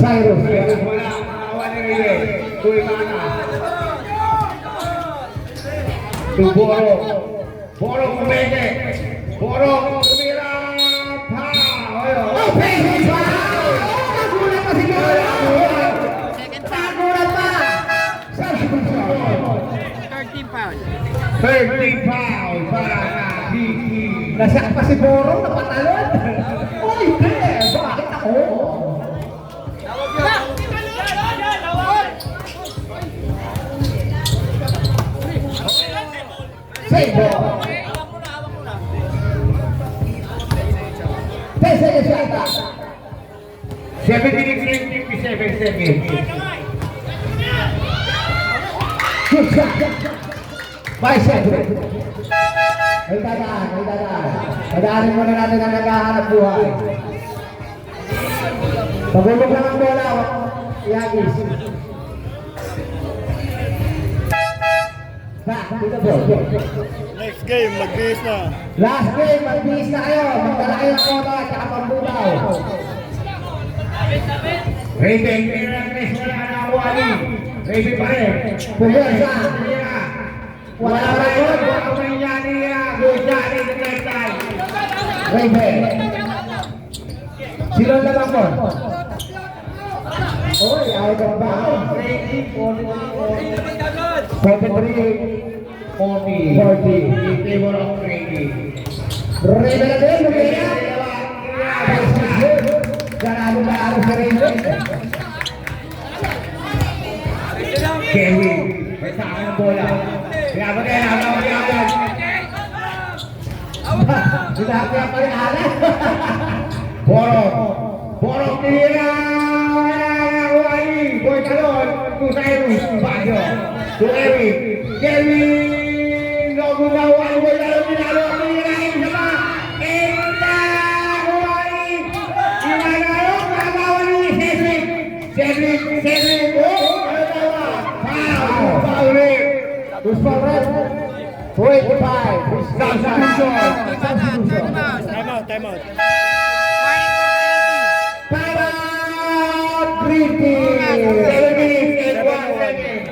Cyrus. Wala, nakawa ni Raven. Tuwi mana. To Boro. Boro kumete. Boro kumira. Offensive foul. Nagulat pa si Gala. Second foul. Nagulat pa. Third team foul. Third team foul para na Vicky. Nasak pa si Boro, napatalon. Uy, bakit ako? Save ball. 10 seconds yata. 57 seconds. Good shot. By Cedric. May dadaan. Dadaanin muna natin ang naghahanap buhay. Pagulog lang ang bola. Yagis. Back to the ball. Next game, magbihis na. Last game, magbihis na kayo. Magdala kayo ng koto at saka pambudaw. Raven, Chris, wala na ako ali. Raven pa rin. Puwersa. Wala pa yun. Wala pa rin yan niya. Good job in the next time. Raven. Sino ang labang mo? Oy, ayaw ka ba? 43, 40 in favor of Raven. Raven na din, Lumina. Ganado ba ako sa Raven? Kevin, may saka ng bola. Kaya agad. Sinakaya pa rin alas. Borok tira. Boy Talon, to Cyrus, Baggio, to Eric, Kevin, Nogunawa, Boy Talon, Pinalo, Pinirahin siya pa, Inagayon, nagawa ni Cedric, foul rate, who's foul rate? 25, substitution. Time out. Pretty. 7 minutes and 1 second.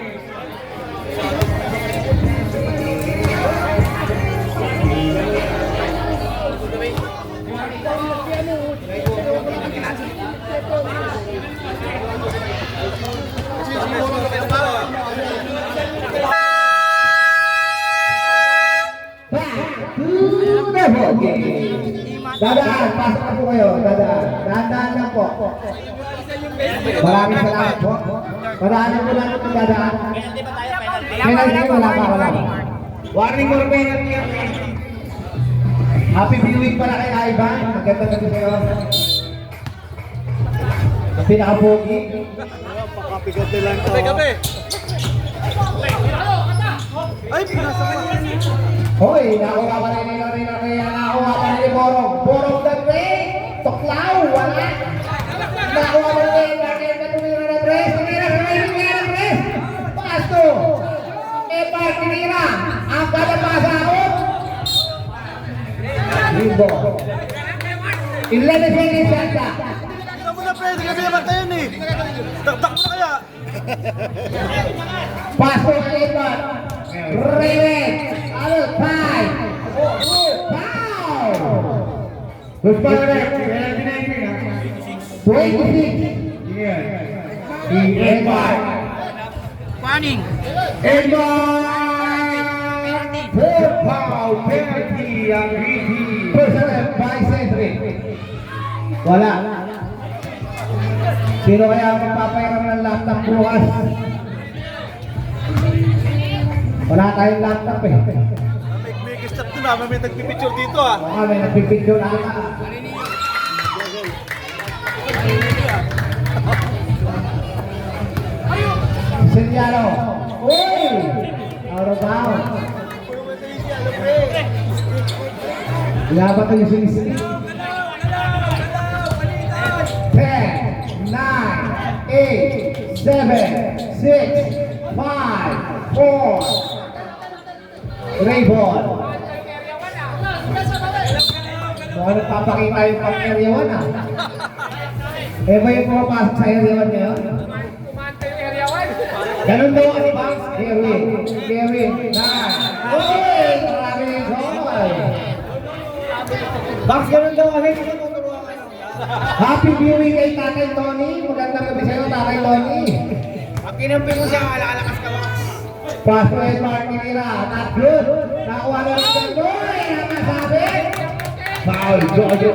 Dadaan, pasok na po kayo. Dadaan lang po. Maraming salamat po. Maraming po lang po dadaan. Penalty, wala pa. Warning or penalty. Happy viewing pala kay Ivan. Maganda na po kayo. Ang pinaka-pogi. Pakapigabi lang to. Ay, pinasa ka. Hoy, nakuha pa rin kaya nakuha pa rin ni Borong. Borong the great. Tuklaw, wala. Nakuha pa rin. Tumira na tres. Pasto. Epa, tinira. Ang kalabasa ako. Libo. 11 seconds yata. Ikaw mo na, Fred. Gabi naman tayo eh. Taktak mo kaya. Pasto ang Epa. Raven. Ano? 5. Foul. Who's foul rate? 26. Warning. Four foul penalty ang Ricky. Personal by Cedric. Wala. Sino kaya ang magpapayaram ng laptop bukas? Wala tayong laptop eh. May stop to na. May nagpipicture dito ah. Baka may nagpipicture na kita. Siliano. Uy! Out of bounds. Laban to yung sinisili. 10, 9, 8, 7, 6, 5, 4. Raybon. So, nagpapakita yung pang-area 1 ah. Eh ba yung pumapasok sa area 1 ngayon? Ganun daw ang bounce. Kevin. Uy! Marami yung goal. Bounce ganun daw kasi. Happy viewing kay Tatay Tony. Magandang gabi sa'yo, Tatay Tony. Pag kinampi mo siya, alalakas ka ba? Paso ay Martinira. Not good. Nakuha na rin ng goal. Nakasabi. Foul. Jojo.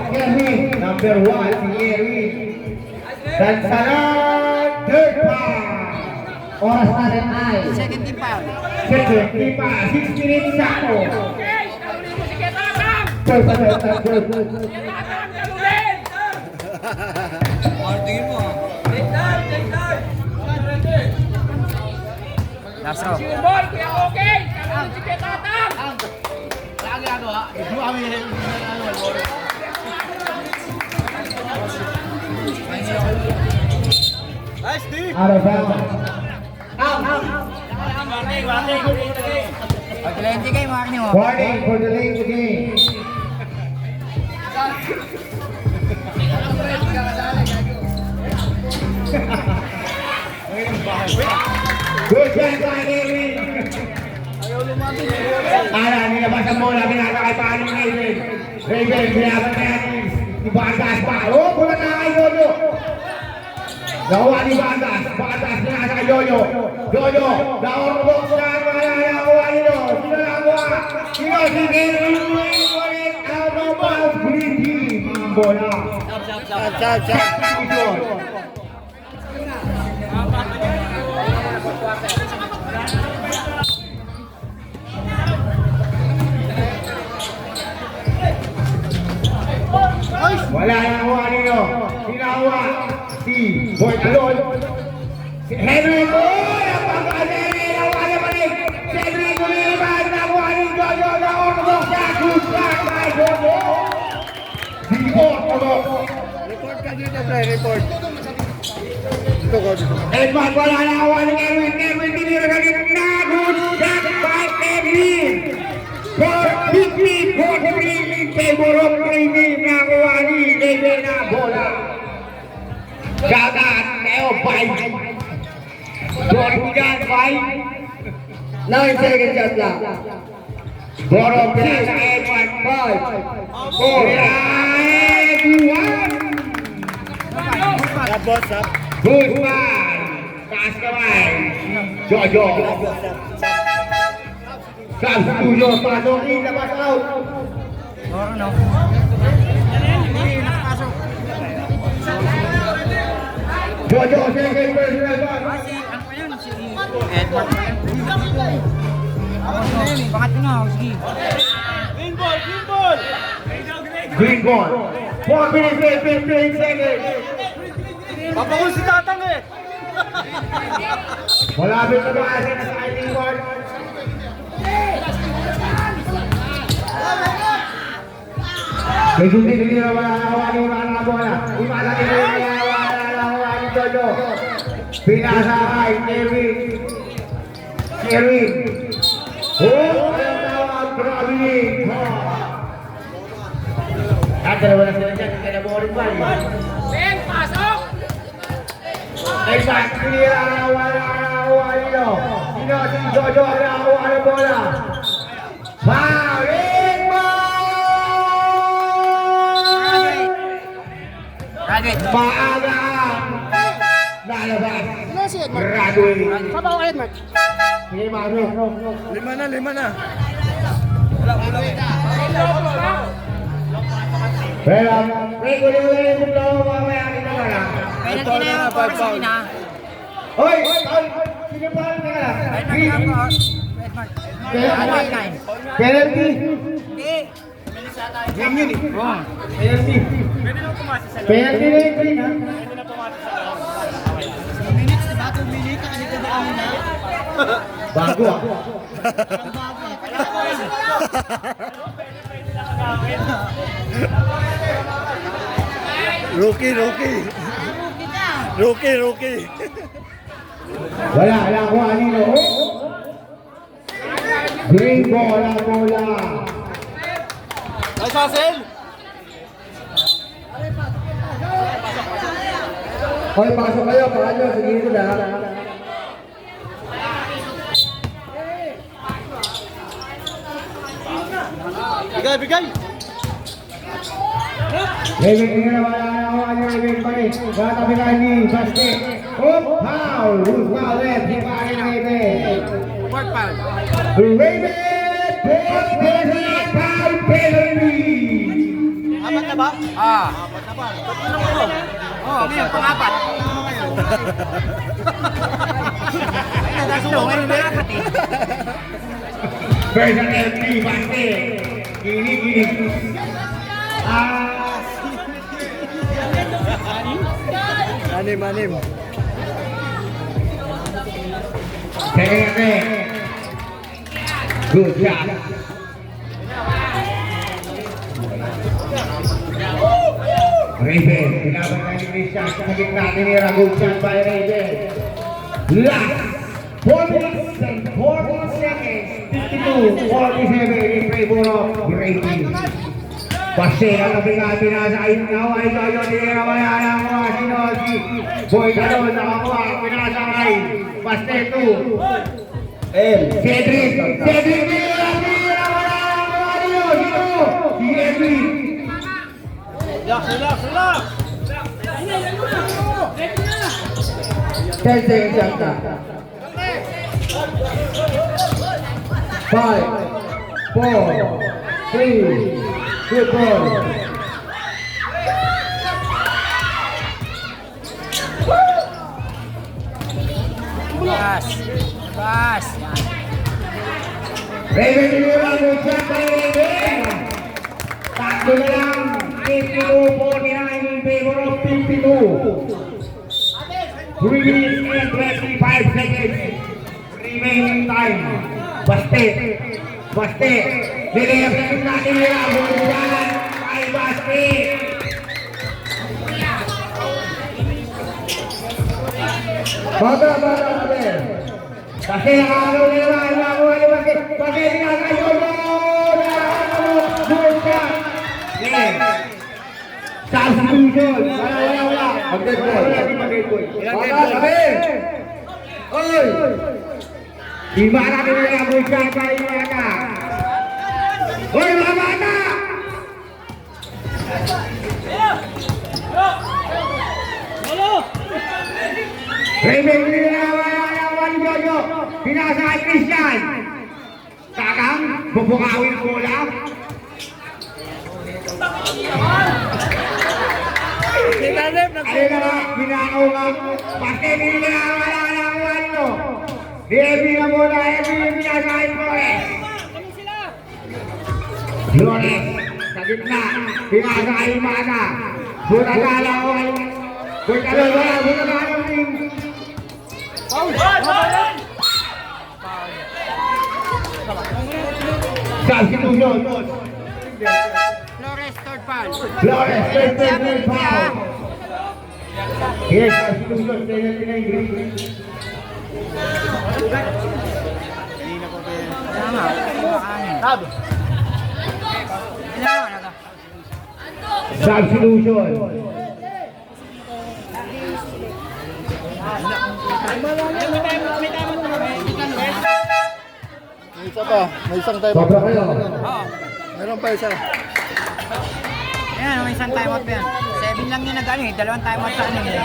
Kevin. Number 1. Si Erwin. Dansalan. Third foul. Oras natin ay Second team foul. 6 minutes sako. Last row. Nice, D. Out of bounds. Out. Silente kayo, warning mo. Warning for the late game. Good job, Kevin. Nilabas ang bola, pinakakay pa ni Raven. Raven, binaban na yan. Ni Bandas pa. Oh, bola na kay Yoyo. Nakuha ni Bandas. Bandas pinasa kay Yoyo. Yoyo, naurubok siya. Nakuha nyo. Sino nakuha? Sino? Si Kevin. Out of bounds. Green team. Ang bola. Wala na nakuha ninyo. Sinakuha si Boy Talon. Si Henry Boy! Ang pagkakasari! Nakuha niya pa rin! Si Henry Guliman! Nakuha ni Jojo! Nakurubok siya! Good shot by Jojo! Report ka dito, pre. Report. Edmond, wala na nakuha ni Erwin. Erwin, tinira ka rin na! Good shot by Erwin! For 50-43 in favor of Trini. Nakuha ni Erwin na bola. Dagat, Neo 5. Jordan 5. 9 seconds shot lang. Borong pinasa Edmond 5. 4. Boss, ha? Guzman. Taas kamay. Jojo. Substitution. Pasok in. Labas out. Or no? Jojo. Second personal foul. Kasi, ano pa yun? Si Edward. Pangat na, sige. Green ball. 4 minutes and 15 seconds. Papakul si Tatang eh. Malapit na ba kasi na sa fighting board? May hindi na wala ni mga bola. Imala ni wala ni Jojo. Pinasa kay Kevin. Oh, ayaw tawag. Grabe ni. Dalawa na sila dyan. Kaya nabuorin ba? Ben, pasok! Exact, pinira na wala nyo. Sino si Jojo ang nakakuha ng bola? Foul! In ball! Graduate. Maaga ang lalabas. Graduate. Sabaw ka, Edmond. Sige, Maro. 5 na. Pero, regular yung flow, mamaya kita na lang. Penalty na yung for sige na. Hoy! Sige pa, teka lang. Edward, Edward. Edward. Penalty. Hindi. Game yun eh. Wrong. Penalty. Penalty na yung green, ha? Bago ah. Rookie. Wala ko anino. Green ball ang bola. Ay, Sasel! Hoy, pasok kayo, paano? Sige ko na. Bigay! David, tingnan na wala na ako. Ano yung David pa rin? Gatabi ka ni Basket. Oh, foul! Who's foul left? Di pa rin David. Fourth foul. David! Fourth penalty! Foul penalty! Apat na ba? Ah. Apat na ba? Oh, ngayon, pang-apat. Tatlo, ngayon na apat eh. First and empty, Basket. Kinig. Anim. Second. Good job. Raven, pinaban na ni Christian sa gitna ni Good shot by Raven. Last 4 minutes and 40 seconds. 62-47 in favor of Grady. Pasti ang nabigat pinasain na ay kayo ni Ramayana ang mga sino si Boy Talon nakakuha pinasakay. Pasti 2. Cedric Ramayana ang mga sino si Edwin. Relax! 10 seconds after. 5, 4, 3, good ball. Pass. Pass. Yan. Raven Diliman, good shot by Raven. Takbo na lang, 52-49 in favor of 52. 3 minutes and 25 seconds remaining time. Baste. Niliyapin natin nila. Bulan ay Baste. Baga. Kasi nakakalaw nila. Nakuha ni Baste. Baste pinakayo. Bulan. Substitution. Wala. Mag-dead ball. Oy! Di mana nila yung busan kay Iwaka? Oy, mga bata! Raymond nila yung Jojo. Pinasa kay Christian. Takang, bubukawin ang bola. Ayun na, binakaw nga. Pati nila wala nyo. Di-ebi na muna, ebi yung pinakain ko eh. Flores, sa gitna, pinakain Maga. Bunagala ko ay... Bunagala rin. Substitution. Flores, third foul. Flores, third foul. Yes, substitution. Tama. Tab. Substitution. May isa pa. May isang time. Sobra kayo. Oo. Meron pa isa. Ayan, may isang timeout pa yan. 7 lang yung nag-ano eh. 2 timeout sa ano eh.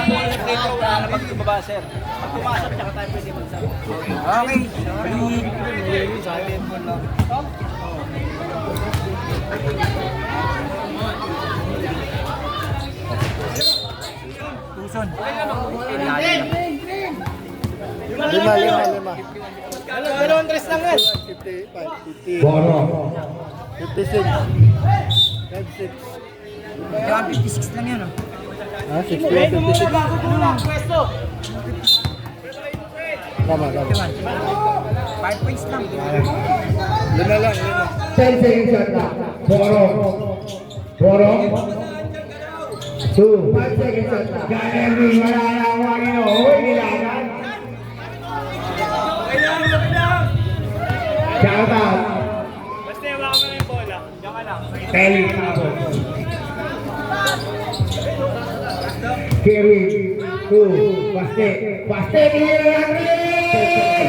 Magbaba, sir. Pag pumasok, tsaka tayo pwede magsabi. Okay. Tuson. Lima. Dalawang tres lang yan. 55, 50, Boro. 56, 56. Yung 56 lang yun oh. Ah, 61, 56. Pwesto. Tama. 5 points lang. Lima lang. 10 seconds shot na. Boro. 2, 5 seconds shot na. Ganerin, wala na ang wangin o. Uy, nilagan. Shout out. Basta yung wala mo na yung bola. Diyan ka lang. Telly Tapos. Kerry. 2. Baste. Tinira lang rin.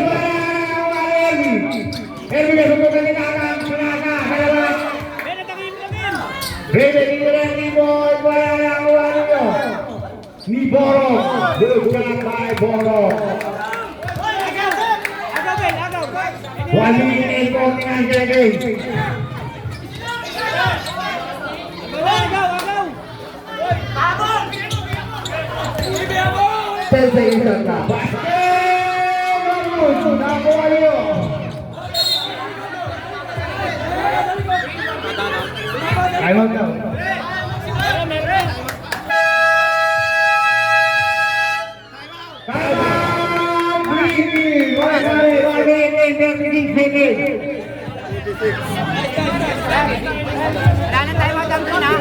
Wala na ang wangin. Elvin, nasubukan ni Kakang. Pinaka. Dalawa. Ben, natangin lang yan. Raven, tinira ni Boy. Wala na ang wangin nyo. Ni Boro. Good job by Boro. Agaw. 1 minute and 49 seconds. Agaw. 10 seconds shot na. Baste! Nakuha nyo. Time out daw. Time out! 3 minutes. 1 minute and 36 seconds. Wala na timeout ang kin ha.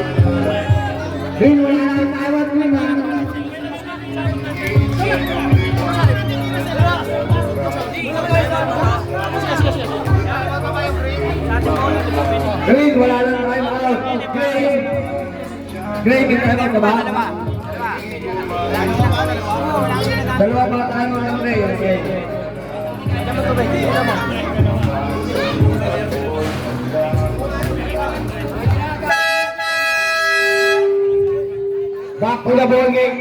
Green, wala na ang time out mo na. Grade, may tanong ka ba? Dalawa. Lagi na ako dalawa. Wala akong nagagawa. Dalawa ba tayo ng grade? Okay. Back to the ball game.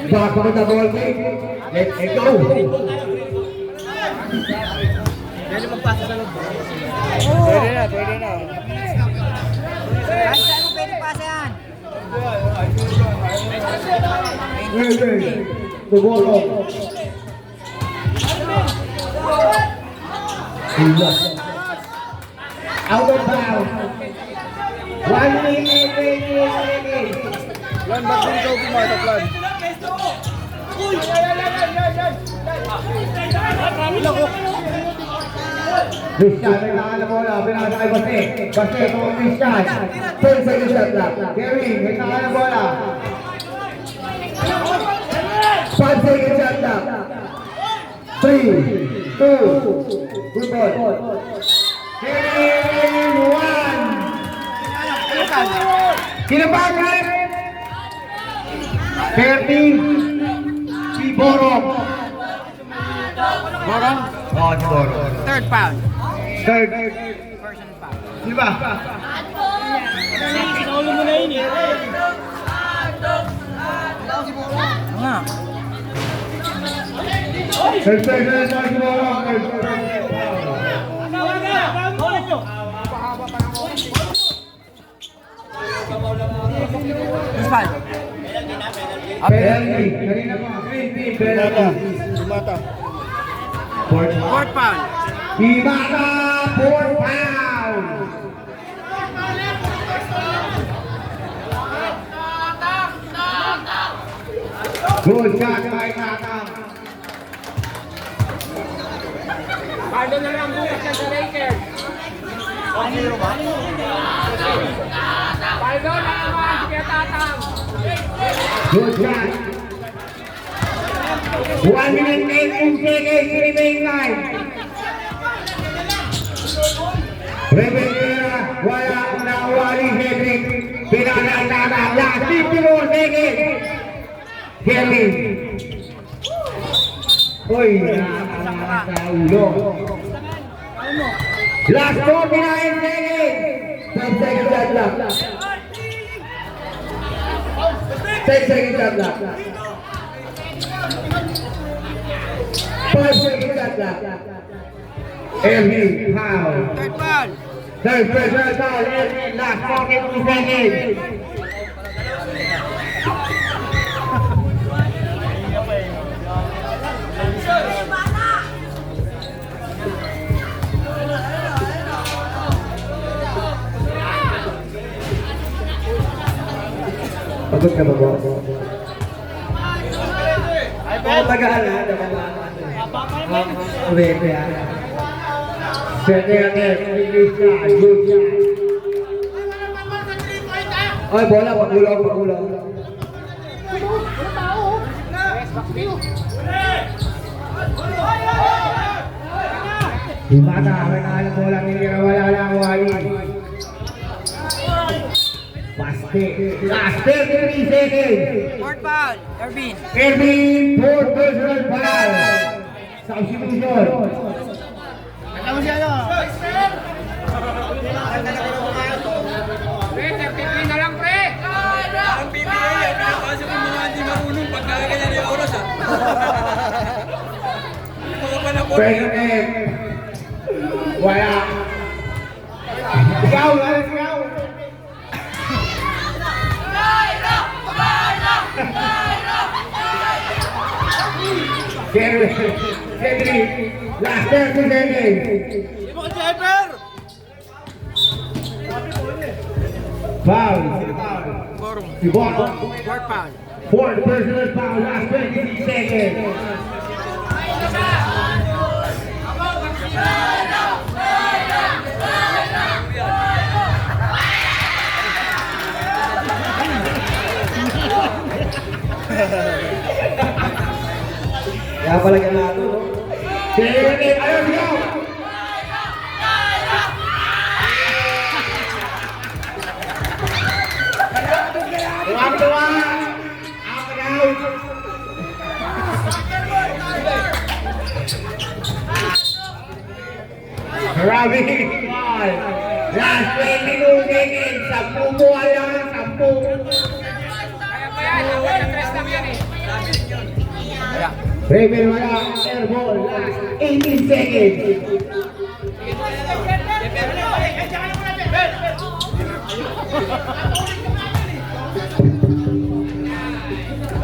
Back to the ball game. Let's go. Pwede na, pwede na. Kahit saan mo pwede pasa yan. Ready. The ball up. Out of bounds. 1 minute remaining. Plan, ba't din ikaw kumata, Plan? Christian, may nakaala mo na. Pinasa kay Base. Base, ito ang Christian. 10 seconds shot clock. Gary, may nakaala mo na. 5 seconds shot clock. 3, 2, good ball. Gary, 1. Kinabang right. 30. Si Borong. Borong. Oh, si Borong. Third foul. Third. Personal foul. Di ba? Nga. Third person na si Borong. This foul. Penalty. Kanina pa. Penalty. Kumata. Fourth Fourth foul. Ibaka, 4 foul. Good shot by Kakang. Good shot. 1 minute 18 seconds remaining time. Rebecca, wala na wali Hedrick. Pinanatana, last 54 seconds. Kelly. Uy, nakakaulo. Last 49 seconds. 10 seconds shot clock. 10 seconds shot clock. 5 seconds shot clock. Elvin, foul. Third foul. Third personal foul. Elvin, last 42 seconds. Pagod ka ba po? Oo, tagaan na. Uwete yan. Sete yan eh. English na. Good yan. Ay, bola. Pagulong, pagulong. Ibata, may nakalang bola. Hindi na wala lang wali. Baste. Last 33 seconds. Fourth foul. Ervin. Ervin, 4 personal foul. Substitution. Ano mo siya ano? Ang PBA yan, pinapasok yung mga hindi marunong pag nakaganyan yung oras ah. Mga panapon. President. Wala. Ikaw, wala ikaw. Cedric, last 30 seconds. Foul. Si Borong. Fourth foul. Fourth personal foul, last 26 seconds. Kaya pala ganado, no? Sige, ayun, go! Tuwang-tuwa! Up and out! Grabe! Last 22 seconds! 10 buwan lang! 10! Raven wala! Air ball! Last 18 seconds!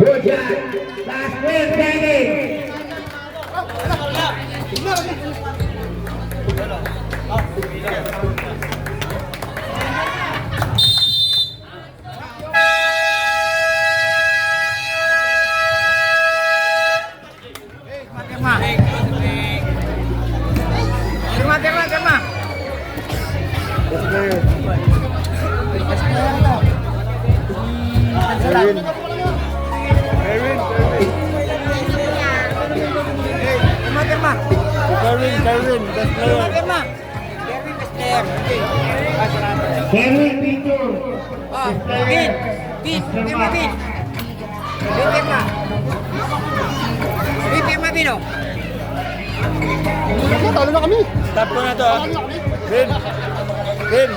Good shot! Last 12 seconds! Terma. Terma. Terma. Darwin, best player. Terma. Kevin Victor! Oh, Bin. Terma. Terma, Bino. Talo na kami. Stop ko na to. Win.